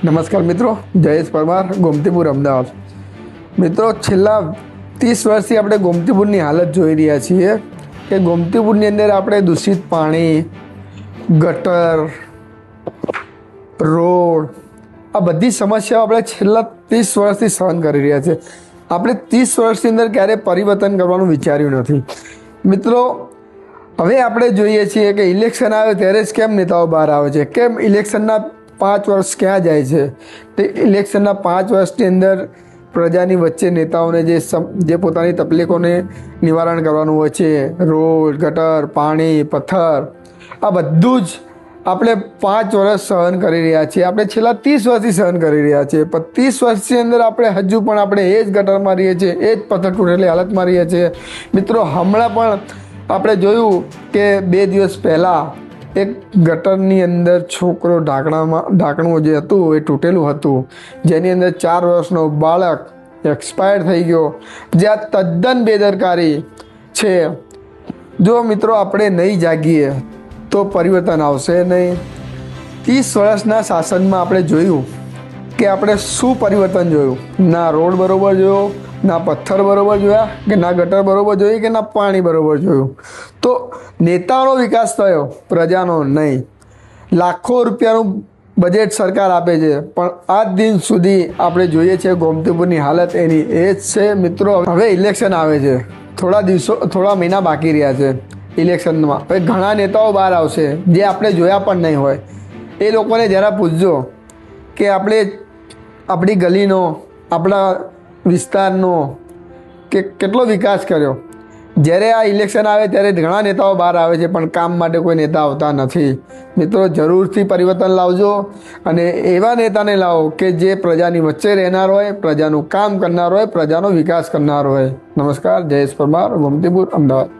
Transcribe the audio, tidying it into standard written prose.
નમસ્કાર મિત્રો, જયેશ પરમાર, ગોમતીપુર, અમદાવાદ. મિત્રો, છેલ્લા 30 વર્ષથી આપણે ગોમતીપુરની હાલત જોઈ રહ્યા છીએ કે ગોમતીપુરની અંદર આપણે દૂષિત પાણી, ગટર, રોડ, આ બધી સમસ્યાઓ આપણે છેલ્લા 30 વર્ષથી સહન કરી રહ્યા છીએ. આપણે 30 વર્ષની અંદર ક્યારેય પરિવર્તન કરવાનું વિચાર્યું નથી. મિત્રો, હવે આપણે જોઈએ છીએ કે ઇલેક્શન આવે ત્યારે જ કેમ નેતાઓ બહાર આવે છે, કેમ ઇલેક્શનના 5 વર્ષ ક્યાં જાય છે. તે ઇલેક્શનના 5 વર્ષની અંદર પ્રજાની વચ્ચે નેતાઓને જે પોતાની તકલીફોને નિવારણ કરવાનું હોય છે, રોડ, ગટર, પાણી, પથ્થર, આ બધું જ આપણે 5 વર્ષ સહન કરી રહ્યા છીએ. આપણે છેલ્લા 30 વર્ષથી સહન કરી રહ્યા છીએ, પણ 30 વર્ષની અંદર આપણે હજુ પણ આપણે એ જ ગટરમાં રહીએ છીએ, એ જ પથ્થર તૂટેલી હાલતમાં રહીએ છીએ. મિત્રો, હમણાં પણ આપણે જોયું કે 2 દિવસ પહેલાં એક ગટરની અંદર છોકરો ઢાંકણું જે હતું એ તૂટેલું હતું, જેની અંદર 4 વર્ષનો બાળક એક્સપાયર થઈ ગયો. જે આ તદ્દન બેદરકારી છે. જો મિત્રો આપણે નહીં જાગીએ તો પરિવર્તન આવશે નહીં. 30 વર્ષના શાસનમાં આપણે જોયું કે આપણે શું પરિવર્તન જોયું. ના રોડ બરાબર જોયો, ના પથ્થર બરાબર જોયા, કે ના ગટર બરાબર જોઈ, કે ના પાણી બરાબર જોયું. તો નેતાઓનો વિકાસ થયો, પ્રજાનો નહીં. લાખો રૂપિયાનું બજેટ સરકાર આપે છે, પણ આજ દિન સુધી આપણે જોઈએ છીએ ગોમતીપુરની હાલત એની એ જ છે. મિત્રો, હવે ઇલેક્શન આવે છે, થોડા મહિના બાકી રહ્યા છે ઇલેક્શનમાં. હવે ઘણા નેતાઓ બહાર આવશે જે આપણે જોયા પણ નહીં હોય. એ લોકોને જરા પૂછજો કે આપણે આપણી ગલીનો, આપણા વિસ્તારનો કે કેટલો વિકાસ કર્યો. જ્યારે આ ઇલેક્શન આવે ત્યારે ઘણા નેતાઓ બહાર આવે છે, પણ કામ માટે કોઈ નેતા આવતા નથી. મિત્રો, જરૂરથી પરિવર્તન લાવજો અને એવા નેતાને લાવો કે જે પ્રજાની વચ્ચે રહેનાર હોય, પ્રજાનું કામ કરનાર હોય, પ્રજાનો વિકાસ કરનાર હોય. નમસ્કાર, જયેશ પરમાર, ગોમતીપુર, અમદાવાદ.